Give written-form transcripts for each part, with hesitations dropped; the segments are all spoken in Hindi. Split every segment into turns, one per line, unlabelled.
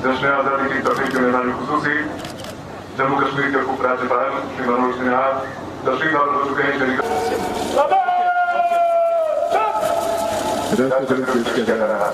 जश्न आज़ादी की तकरीब के मेहमान खुसूसी जम्मू कश्मीर के उप राज्यपाल श्री मनोज सिन्हा तशरीफ आवर हो चुके हैं। पेश किया जा रहा है।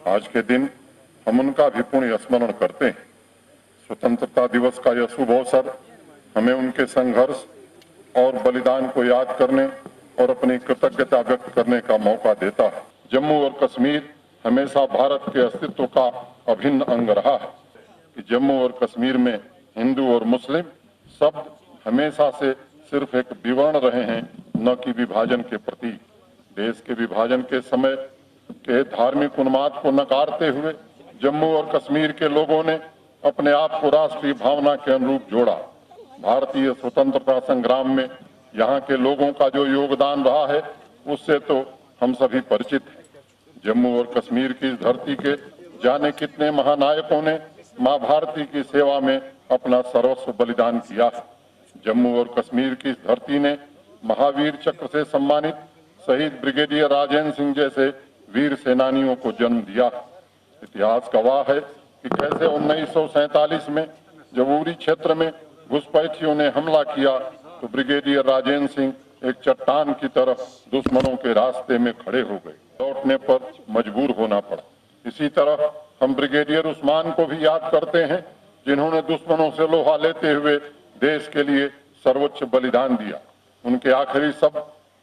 आज के दिन हम उनका भी पुण्य स्मरण करते हैं। स्वतंत्रता दिवस का यह शुभ अवसर हमें उनके संघर्ष और बलिदान को याद करने और अपनी कृतज्ञता व्यक्त करने का मौका देता है। जम्मू और कश्मीर हमेशा भारत के अस्तित्व का अभिन्न अंग रहा है कि जम्मू और कश्मीर में हिंदू और मुस्लिम शब्द हमेशा से सिर्फ एक विवरण रहे हैं, न कि विभाजन के प्रतीक। देश के विभाजन के समय के धार्मिक उन्माद को नकारते हुए जम्मू और कश्मीर के लोगों ने अपने आप को राष्ट्रीय भावना के अनुरूप जोड़ा। भारतीय स्वतंत्रता संग्राम में यहाँ के लोगों का जो योगदान रहा है उससे तो हम सभी परिचित हैं। जम्मू और कश्मीर की इस धरती के जाने कितने महानायकों ने मां भारती की सेवा में अपना सर्वस्व बलिदान किया है। जम्मू और कश्मीर की इस धरती ने महावीर चक्र से सम्मानित शहीद ब्रिगेडियर राजेंद्र सिंह जैसे वीर सेनानियों को जन्म दिया। इतिहास गवाह है कि कैसे 1947 में जब उरी क्षेत्र में घुसपैठियों ने हमला किया तो ब्रिगेडियर राजेंद्र सिंह एक चट्टान की तरह दुश्मनों के रास्ते में खड़े हो गए, लौटने पर मजबूर होना पड़ा। इसी तरह हम ब्रिगेडियर उस्मान को भी याद करते हैं जिन्होंने दुश्मनों से लोहा लेते हुए देश के लिए सर्वोच्च बलिदान दिया। उनके आखिरी शब्द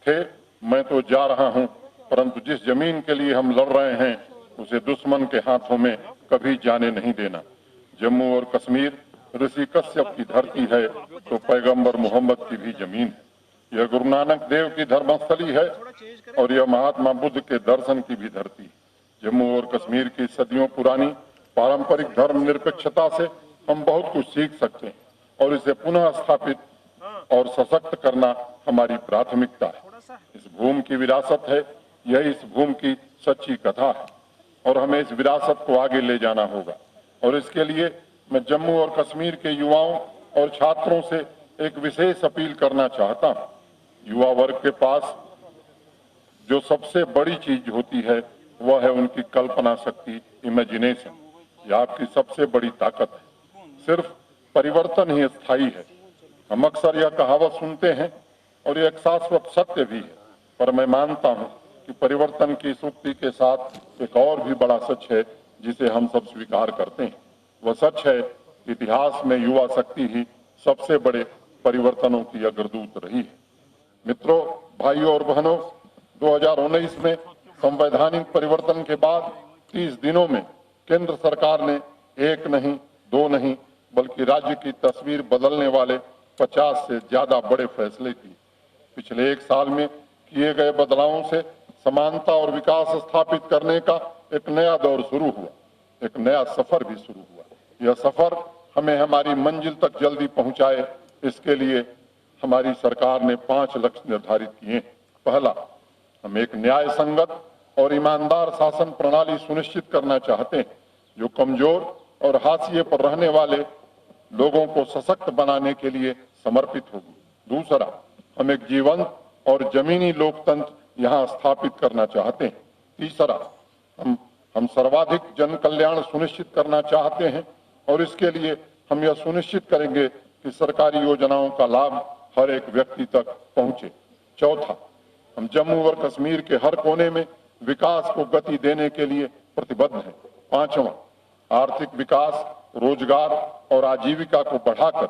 थे, मैं तो जा रहा हूं, परंतु जिस जमीन के लिए हम लड़ रहे हैं उसे दुश्मन के हाथों में कभी जाने नहीं देना। जम्मू और कश्मीर ऋषि कश्यप की धरती है तो पैगंबर मोहम्मद की भी जमीन है। यह गुरु नानक देव की धर्मस्थली है और यह महात्मा बुद्ध के दर्शन की भी धरती है। जम्मू और कश्मीर की सदियों पुरानी पारंपरिक धर्म निरपेक्षता से हम बहुत कुछ सीख सकते हैं और इसे पुनः स्थापित और सशक्त करना हमारी प्राथमिकता है। इस भूमि की विरासत है, यही इस भूमि की सच्ची कथा है और हमें इस विरासत को आगे ले जाना होगा। और इसके लिए मैं जम्मू और कश्मीर के युवाओं और छात्रों से एक विशेष अपील करना चाहता हूँ। युवा वर्ग के पास जो सबसे बड़ी चीज होती है वह है उनकी कल्पना शक्ति, इमेजिनेशन। यह आपकी सबसे बड़ी ताकत है। सिर्फ परिवर्तन ही स्थायी है। हम अक्सर यह कहावत सुनते हैं और यह एक शाश्वत सत्य भी है, पर मैं मानता हूँ कि परिवर्तन की इस उक्ति के साथ एक और भी बड़ा सच है जिसे हम सब स्वीकार करते हैं। वह सच है, इतिहास में युवा शक्ति ही सबसे बड़े परिवर्तनों की अग्रदूत रही है। मित्रों, भाइयों और बहनों, 2019 में संवैधानिक परिवर्तन के बाद 30 दिनों में केंद्र सरकार ने एक नहीं, दो नहीं, बल्कि राज्य की तस्वीर बदलने वाले 50 से ज्यादा बड़े फैसले किए। पिछले एक साल में किए गए बदलावों से समानता और विकास स्थापित करने का एक नया दौर शुरू हुआ, एक नया सफर भी शुरू हुआ। यह सफर हमें हमारी मंजिल तक जल्दी पहुंचाए, इसके लिए हमारी सरकार ने 5 लक्ष्य निर्धारित किए। पहला, हम एक न्याय संगत और ईमानदार शासन प्रणाली सुनिश्चित करना चाहते हैं जो कमजोर और हाशिए पर रहने वाले लोगों को सशक्त बनाने के लिए समर्पित होगी। दूसरा, हम एक जीवंत और जमीनी लोकतंत्र यहाँ स्थापित करना चाहते हैं। तीसरा, हम सर्वाधिक जन कल्याण सुनिश्चित करना चाहते हैं और इसके लिए हम यह सुनिश्चित करेंगे कि सरकारी योजनाओं का लाभ हर एक व्यक्ति तक पहुंचे। चौथा, हम जम्मू और कश्मीर के हर कोने में विकास को गति देने के लिए प्रतिबद्ध हैं। पांचवां, आर्थिक विकास, रोजगार और आजीविका को बढ़ाकर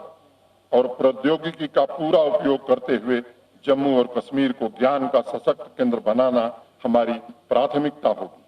और प्रौद्योगिकी का पूरा उपयोग करते हुए जम्मू और कश्मीर को ज्ञान का सशक्त केंद्र बनाना हमारी प्राथमिकता होगी।